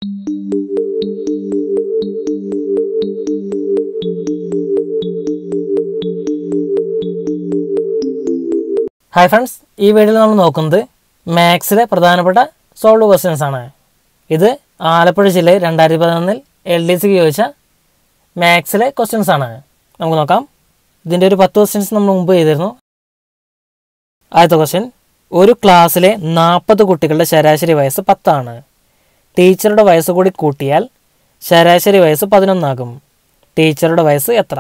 Hi friends, ഈ വീഡിയോയിൽ നമ്മൾ നോക്കുന്നത് മാത്സിലെ പ്രധാനപ്പെട്ട സോൾവ് ക്വസ്റ്റ്യൻസ് ആണ്. ഇത് ആലപ്പുഴ ജില്ലയിൽ 2011 LDCക്ക് ചോദിച്ച മാത്സിലെ ക്വസ്റ്റ്യൻസ് ആണ്. നമുക്ക് നോക്കാം. ഇതിൻ്റെ ഒരു 10 ക്വസ്റ്റ്യൻസ് നമ്മൾ മുമ്പ് ചെയ്തിരുന്നു. ആദ്യത്തെ ക്വസ്റ്റ്യൻ, ഒരു ക്ലാസ്സിലെ 40 കുട്ടികളുടെ ശരാശരി വയസ്സ് 10 ആണ്. ടീച്ചറുടെ വയസ്സ് കൂടി കൂട്ടിയാൽ ശരാശരി വയസ്സ് 11 ആകും. ടീച്ചറുടെ വയസ്സ് എത്ര?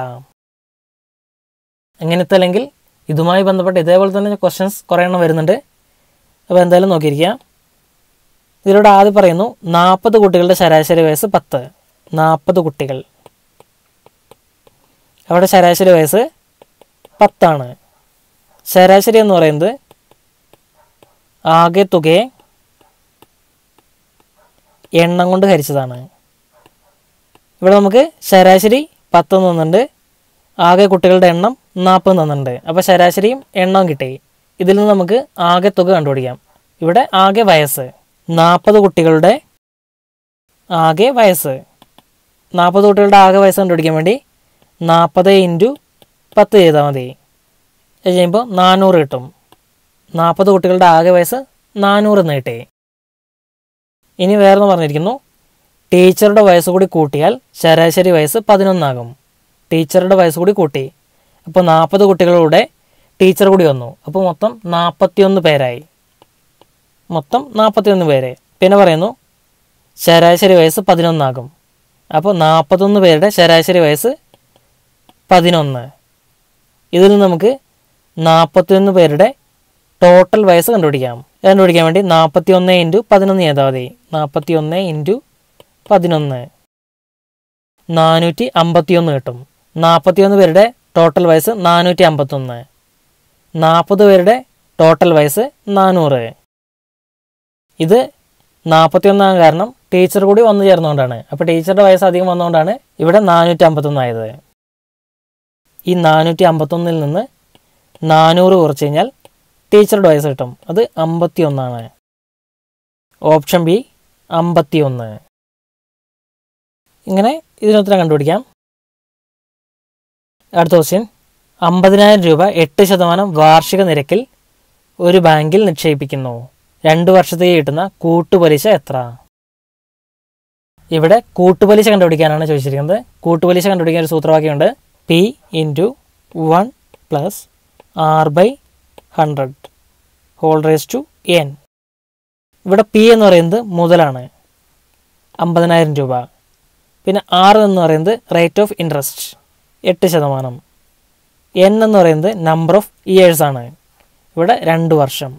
അങ്ങനത്തെ അല്ലെങ്കിൽ ഇതുമായി ബന്ധപ്പെട്ട് ഇതേപോലെ തന്നെ ക്വസ്റ്റ്യൻസ് കുറേ എണ്ണം വരുന്നുണ്ട്. അപ്പോൾ എന്തായാലും നോക്കിയിരിക്കുക. ഇതിലൂടെ ആദ്യം പറയുന്നു 40 കുട്ടികളുടെ ശരാശരി വയസ്സ് 10. 40 കുട്ടികൾ, അവിടെ ശരാശരി വയസ്സ് 10 ആണ്. ശരാശരി എന്ന് പറയുന്നത് ആകെ തുകയെ എണ്ണം കൊണ്ട് ഹരിച്ചതാണ്. ഇവിടെ നമുക്ക് ശരാശരി 10 തന്നിട്ടുണ്ട്, ആകെ കുട്ടികളുടെ എണ്ണം 40 തന്നിട്ടുണ്ട്. അപ്പോൾ ശരാശരിയും എണ്ണവും കിട്ടി. ഇതിൽ നിന്ന് നമുക്ക് ആകെ തുക കണ്ടുപിടിക്കാം. ഇവിടെ ആകെ വയസ്സ് 40 കുട്ടികളുടെ ആകെ വയസ്സ് 40 കുട്ടികളുടെ ആകെ വയസ്സ് കണ്ടുപിടിക്കാൻ വേണ്ടി 40 × 10 ചെയ്താൽ മതി. അത് കഴിയുമ്പോൾ 400 കിട്ടും. 40 കുട്ടികളുടെ ആകെ വയസ്സ് 400 എന്ന് കിട്ടി. ഇനി വേറെന്ന് പറഞ്ഞിരിക്കുന്നു, ടീച്ചറുടെ വയസ്സ് കൂടി കൂട്ടിയാൽ ശരാശരി വയസ്സ് 11 ആകും. ടീച്ചറുടെ വയസ്സ് കൂടി കൂട്ടി. അപ്പോൾ 40 കുട്ടികളുടെ ടീച്ചർ കൂടി വന്നു. അപ്പോൾ മൊത്തം 41 പേരായി. മൊത്തം 41 പേര്. പിന്നെ പറയുന്നു ശരാശരി വയസ്സ് 11 ആകും. അപ്പോൾ 41 പേരുടെ ശരാശരി വയസ്സ് 11. ഇതിൽ നിന്ന് നമുക്ക് 41 പേരുടെ ടോട്ടൽ വയസ്സ് കണ്ടുപിടിക്കാം. കണ്ടുപിടിക്കാൻ വേണ്ടി 41 × 11 ചെയ്താൽ മതി. 41 × 11 451 കിട്ടും. 41 പേരുടെ ടോട്ടൽ വയസ്സ് 451. 40 പേരുടെ ടോട്ടൽ വയസ്സ് 400. ഇത് 41 കാരണം ടീച്ചർ കൂടി വന്നു ചേർന്നുകൊണ്ടാണ്. അപ്പോൾ ടീച്ചറുടെ വയസ്സ് അധികം വന്നുകൊണ്ടാണ് ഇവിടെ 451 ആയത്. ഈ 451 നിന്ന് 400 കുറച്ച് കഴിഞ്ഞാൽ ടീച്ചറുടെ വയസ്സ് കിട്ടും. അത് 51 ആണ്. Option B 51. ഇങ്ങനെ ഇതിനുത്തരം കണ്ടുപിടിക്കാം. അടുത്ത ക്വസ്റ്റ്യൻ, 50,000 രൂപ 8% വാർഷിക നിരക്കിൽ ഒരു ബാങ്കിൽ നിക്ഷേപിക്കുന്നു. 2 വർഷത്തേക്ക് കിട്ടുന്ന കൂട്ടുപലിശ എത്ര? ഇവിടെ കൂട്ടുപലിശ കണ്ടുപിടിക്കാനാണ് ചോദിച്ചിരിക്കുന്നത്. കൂട്ടുപലിശ കണ്ടുപിടിക്കാൻ ഒരു സൂത്രവാക്യമുണ്ട്. P × 1 + R/100 ⁻n. ഇവിടെ P എന്ന് പറയുന്നത് മുതലാണ്, 50,000 രൂപ. പിന്നെ R എന്ന് പറയുന്നത് റേറ്റ് ഓഫ് ഇൻട്രസ്റ്റ് 8%. N എന്ന് പറയുന്നത് നമ്പർ ഓഫ് ഇയേഴ്സ് ആണ്. ഇവിടെ 2 വർഷം.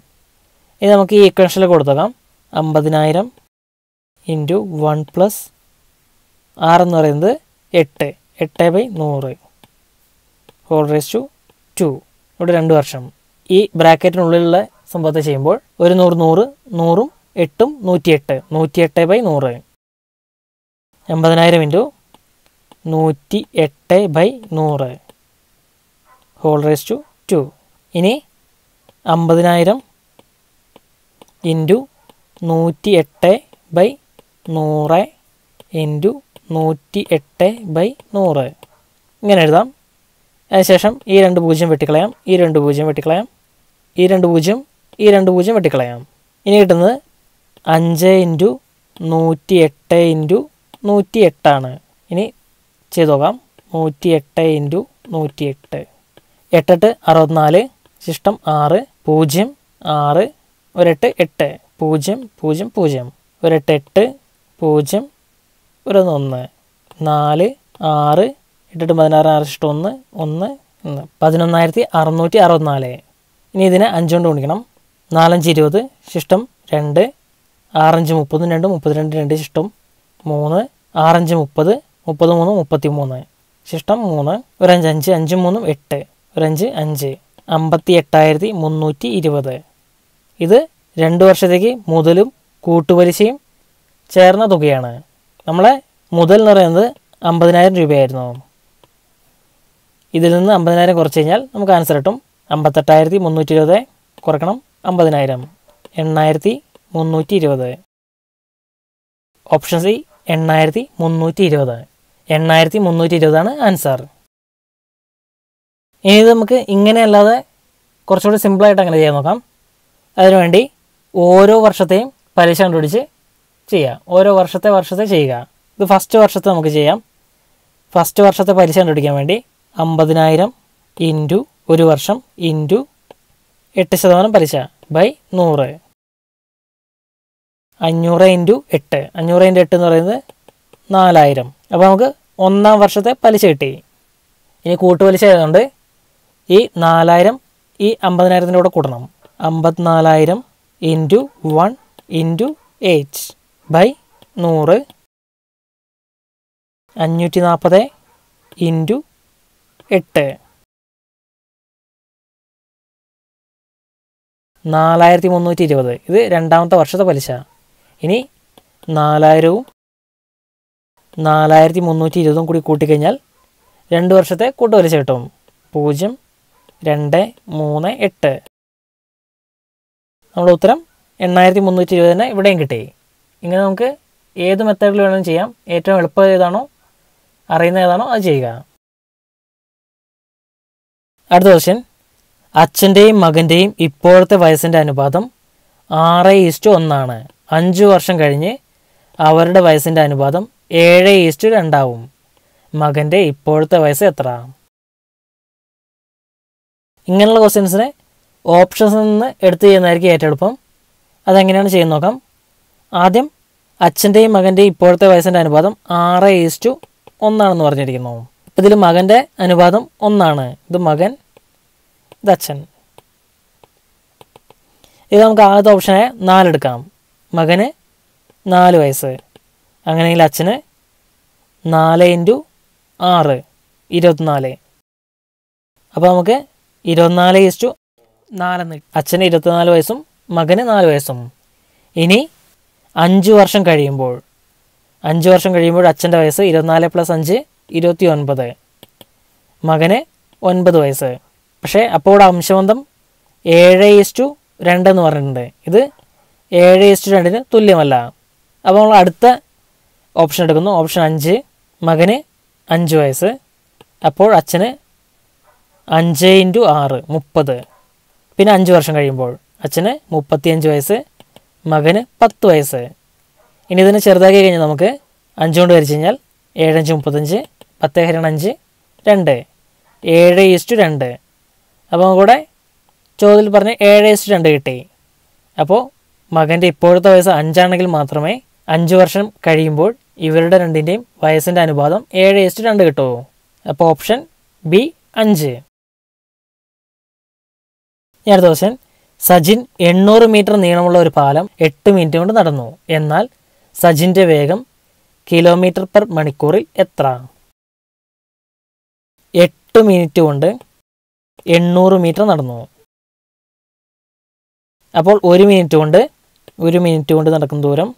ഇനി നമുക്ക് ഈ ഇക്വേഷനിൽ കൊടുത്തേക്കാം. 50,000 × 1 + R എന്ന് പറയുന്നത് 8/100 ⁻2. ഇവിടെ 2 വർഷം. ഈ ബ്രാക്കറ്റിനുള്ളിലുള്ള സംഭവത്തെ ചെയ്യുമ്പോൾ 100 100 100ഉം 8ഉം 108 108/100. 50,000 × 108/100 ⁻2. ഇനി 50,000 × 108/100 × 108/100 ഇങ്ങനെ എഴുതാം. അതിനുശേഷം ഈ 2 0 വെട്ടിക്കളയാം, ഈ 2 0 വെട്ടിക്കളയാം, ഈ 2 0 ഈ 2 0 വെട്ടിക്കളയാം. ഇനി കിട്ടുന്നത് 5 × 108 × 108 ആണ്. ഇനി ചെയ്ത് നോക്കാം. 108 × 108 8 64, ശിഷ്ടം 6 0 6 1 8 0 0 0 1 8 0 1 1 4 6 8 16 6 ശിഷ്ടം 1 1 11,664. ഇനി ഇതിനെ 5 കൊണ്ട് ഗുണിക്കണം. 4 5 20, ശിഷ്ടം 2 6 5 30 2 32 2 ശിഷ്ടം 3 6 5 30 33 33 ശിഷ്ടം 3 1 5 5 5 3 8 1 5 5 58,320. ഇത് 2 വർഷത്തേക്ക് മുതലും കൂട്ടുപലിശയും ചേർന്ന തുകയാണ്. നമ്മളെ മുതൽ എന്ന് പറയുന്നത് 50,000 രൂപയായിരുന്നു. ഇതിൽ നിന്ന് 50,000 കുറച്ച് കഴിഞ്ഞാൽ നമുക്ക് ആൻസർ കിട്ടും. 58,320 കുറക്കണം 50,000 8,320. Option C 8320. 8320 ആൻസർ. ഇനി ഇത് നമുക്ക് ഇങ്ങനെ അല്ലാതെ കുറച്ചുകൂടി സിമ്പിളായിട്ട് അങ്ങനെ ചെയ്യാൻ നോക്കാം. അതിനുവേണ്ടി ഓരോ വർഷത്തെയും പലിശ കണ്ടുപിടിച്ച് ചെയ്യുക. ഓരോ വർഷത്തെ ചെയ്യുക. ഇത് ഫസ്റ്റ് വർഷത്തെ നമുക്ക് ചെയ്യാം. ഫസ്റ്റ് വർഷത്തെ പലിശ കണ്ടുപിടിക്കാൻ വേണ്ടി 50,000 ഇൻറ്റു 1 വർഷം ഇൻറ്റു 8% പലിശ ബൈ 100. 500 ഇൻറ്റു 8. 500 ഇൻറ്റു 8 എന്ന് പറയുന്നത് 4000. അപ്പോൾ നമുക്ക് ഒന്നാം വർഷത്തെ പലിശ കിട്ടി. ഇനി കൂട്ടുപലിശ ആയതുകൊണ്ട് ഈ 4000 ഈ 50,000 കൂടെ കൂട്ടണം. 54,000 ഇൻറ്റു 1 ഇൻറ്റു 8 ബൈ 100. 540 ഇൻറ്റു 8. 4320. ഇത് രണ്ടാമത്തെ വർഷത്തെ പലിശ. ഇനി 4000-ഉം 4320 കൂടി കൂട്ടിക്കഴിഞ്ഞാൽ 2 വർഷത്തെ കൂട്ടുപലിശ കിട്ടും. 0, 2, 3, 8. നമ്മുടെ ഉത്തരം 8320 തന്നെ ഇവിടെയും കിട്ടി. ഇങ്ങനെ നമുക്ക് ഏത് മെത്തേഡിൽ വേണമെങ്കിലും ചെയ്യാം. ഏറ്റവും എളുപ്പം ഏതാണോ അറിയുന്ന ഏതാണോ അത് ചെയ്യുക. അടുത്ത ക്വസ്റ്റ്യൻ. അച്ഛൻ്റെയും മകൻ്റെയും ഇപ്പോഴത്തെ വയസ്സിൻ്റെ അനുപാതം 6:1. 5 വർഷം കഴിഞ്ഞ് അവരുടെ വയസ്സിൻ്റെ അനുപാതം 7:2 ആവും. മകൻ്റെ ഇപ്പോഴത്തെ വയസ്സ് എത്ര? ഇങ്ങനെയുള്ള ക്വസ്റ്റ്യൻസിനെ ഓപ്ഷൻസിൽ നിന്ന് എടുത്ത് ചെയ്യുന്നതായിരിക്കും ഏറ്റവും എളുപ്പം. അതെങ്ങനെയാണ് ചെയ്യുന്നത് നോക്കാം. ആദ്യം അച്ഛൻ്റെയും മകൻ്റെയും ഇപ്പോഴത്തെ വയസ്സിൻ്റെ അനുപാതം 6:1 പറഞ്ഞിരിക്കുന്നു. ഇപ്പം ഇതിൽ മകൻ്റെ അനുപാതം 1. ഇത് മകൻ, ഇത് അച്ഛൻ. ഇത് നമുക്ക് ആദ്യത്തെ ഓപ്ഷനായ 4 എടുക്കാം. മകന് 4 വയസ്സ്. അങ്ങനെയെങ്കിൽ അച്ഛന് 4 ഇൻറ്റു 6 24. അപ്പോൾ നമുക്ക് 24:4. അച്ഛന് 24 വയസ്സും മകന് 4 വയസ്സും. ഇനി 5 വർഷം കഴിയുമ്പോൾ അച്ഛൻ്റെ വയസ്സ് 24 + 5 29. മകന് 9 വയസ്സ്. പക്ഷേ അപ്പോൾ ഇവിടെ അംശബന്ധം 7:2 എന്ന് പറഞ്ഞിട്ടുണ്ട്. ഇത് 7:2 തുല്യമല്ല. അപ്പോൾ നമ്മൾ അടുത്ത ഓപ്ഷൻ എടുക്കുന്നു. ഓപ്ഷൻ 5. മകന് 5 വയസ്സ്. അപ്പോൾ അച്ഛന് 5 ഇൻറ്റു 6 30. പിന്നെ 5 വർഷം കഴിയുമ്പോൾ അച്ഛന് 35 വയസ്സ്, മകന് 10 വയസ്സ്. ഇനി ഇതിനെ ചെറുതാക്കി കഴിഞ്ഞാൽ നമുക്ക് 5 കൊണ്ട് ഹരിച്ചു കഴിഞ്ഞാൽ 7 5 35, 10 ഹരണം 5 2, 7:2. അപ്പോൾ നമുക്കിവിടെ ചോദ്യത്തിൽ പറഞ്ഞ് 7:2 കിട്ടി. അപ്പോൾ മകൻ്റെ ഇപ്പോഴത്തെ വയസ്സ് 5 ആണെങ്കിൽ മാത്രമേ 5 വർഷം കഴിയുമ്പോൾ ഇവരുടെ രണ്ടിൻ്റെയും വയസ്സിൻ്റെ അനുപാതം 7:2 കിട്ടുമോ? അപ്പോൾ ഓപ്ഷൻ ബി 5. അടുത്ത ക്വസ്റ്റ്യൻ. സജിൻ 800 മീറ്റർ നീളമുള്ള ഒരു പാലം 8 മിനിറ്റ് കൊണ്ട് നടന്നു. എന്നാൽ സജിൻ്റെ വേഗം km/മണിക്കൂറിൽ എത്ര? 8 മിനിറ്റ് കൊണ്ട് 800 മീറ്റർ നടന്നു. അപ്പോൾ 1 മിനിറ്റ് കൊണ്ട് നടക്കുന്ന ദൂരം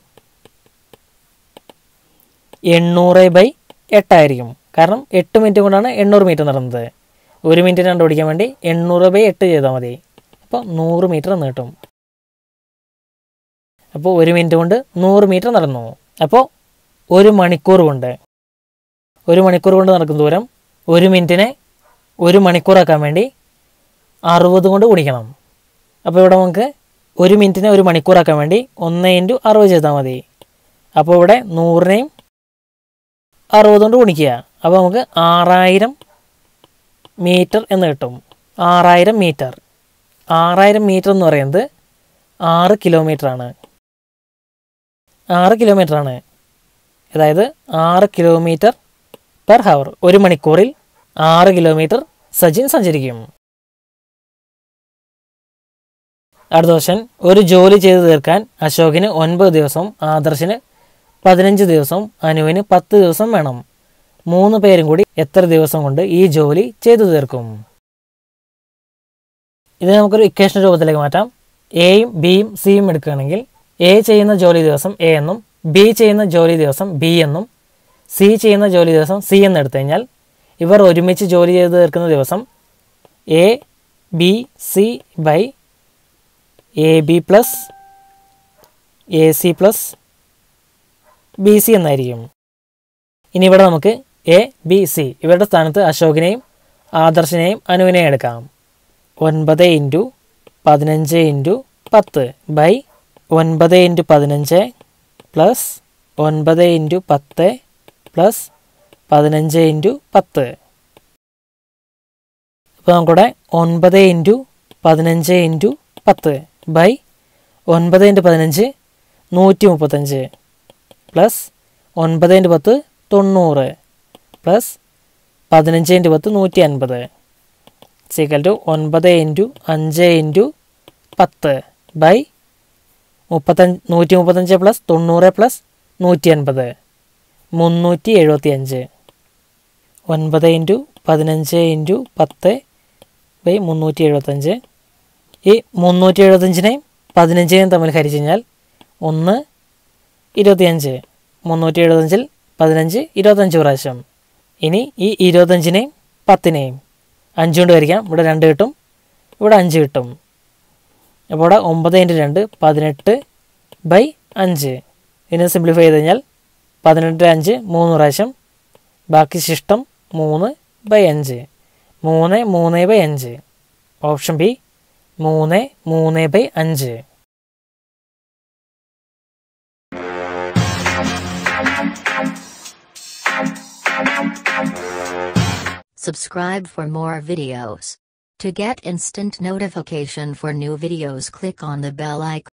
800/8 ആയിരിക്കും. കാരണം 8 മിനിറ്റ് കൊണ്ടാണ് 800 മീറ്റർ നടന്നത്. 1 മിനിറ്റ് കണ്ടുപിടിക്കാൻ വേണ്ടി 800/8 ചെയ്താൽ മതി. അപ്പോൾ 100 മീറ്റർ എന്ന് കിട്ടും. അപ്പോൾ 1 മിനിറ്റ് കൊണ്ട് 100 മീറ്റർ നടന്നു. അപ്പോൾ 1 മണിക്കൂർ കൊണ്ട് നടക്കുന്ന ദൂരം 1 മിനിറ്റിനെ 1 മണിക്കൂറാക്കാൻ വേണ്ടി 60 കൊണ്ട് ഗുണിക്കണം. അപ്പോൾ ഇവിടെ നമുക്ക് 1 മിനിറ്റിനെ 1 മണിക്കൂറാക്കാൻ വേണ്ടി 1 × 60 ചെയ്താൽ മതി. അപ്പോൾ ഇവിടെ 100നെയും 60 കൊണ്ട് ഗുണിക്കുക. അപ്പോൾ നമുക്ക് 6000 മീറ്റർ എന്ന് കിട്ടും. 6000 മീറ്റർ. 6000 മീറ്റർ എന്ന് പറയുന്നത് 6 കിലോമീറ്ററാണ്. 6 കിലോമീറ്ററാണ്. അതായത് 6 km/h. 1 മണിക്കൂറിൽ 6 കിലോമീറ്റർ സജിൻ സഞ്ചരിക്കും. അടുത്ത ക്വസ്റ്റ്യൻ. ഒരു ജോലി ചെയ്തു തീർക്കാൻ അശോകിന് 9 ദിവസവും ആദർശിന് 15 ദിവസവും അനുവിന് 10 ദിവസം വേണം. 3 പേരും കൂടി എത്ര ദിവസം കൊണ്ട് ഈ ജോലി ചെയ്തു തീർക്കും? ഇത് നമുക്കൊരു ഇക്വേഷൻ രൂപത്തിലേക്ക് മാറ്റാം. എയും ബിയും സിയും എടുക്കുകയാണെങ്കിൽ എ ചെയ്യുന്ന ജോലി ദിവസം എ എന്നും ബി ചെയ്യുന്ന ജോലി ദിവസം ബി എന്നും സി ചെയ്യുന്ന ജോലി ദിവസം സി എന്ന് എടുത്തു കഴിഞ്ഞാൽ ഇവർ ഒരുമിച്ച് ജോലി ചെയ്ത് തീർക്കുന്ന ദിവസം A B C by A B plus A C plus B C എന്നായിരിക്കും. ഇനി ഇവിടെ നമുക്ക് എ ബി സി ഇവരുടെ സ്ഥാനത്ത് അശോകിനെയും ആദർശിനെയും അനുവിനെയും എടുക്കാം. 9 × 15 × 10 ബൈ 9 × 15 പ്ലസ് 9 × 10 പ്ലസ് 15 × 10. ഇപ്പോൾ നമുക്കിവിടെ 9 × 15 × 10 by 9 × 15 135 plus 9 × 10 90 plus 15 × 10 150 equal to 9 × 5 × 10 by 135 plus 90 plus 150 375. 9 × 15 × 10 by 375. ഈ 375നെയും 15നെയും തമ്മിൽ ഹരിച്ചു കഴിഞ്ഞാൽ 1 25. 375ൽ 15 25 പ്രാവശ്യം. ഇനി ഈ 25നെയും 10നെയും 5 കൊണ്ട് ഹരിക്കാം. ഇവിടെ 2 കിട്ടും, ഇവിടെ 5 കിട്ടും. അപ്പോൾ ഇവിടെ 9 × 2 18 ബൈ 5. ഇതിനെ സിംപ്ലിഫൈ ചെയ്ത് കഴിഞ്ഞാൽ 18 5 3 പ്രാവശ്യം, ബാക്കി ശിഷ്ടം 3 by 5. 3 3 by 5. Option B 3 3 by 5. Subscribe for more videos. To get instant notification for new videos, click on the bell icon.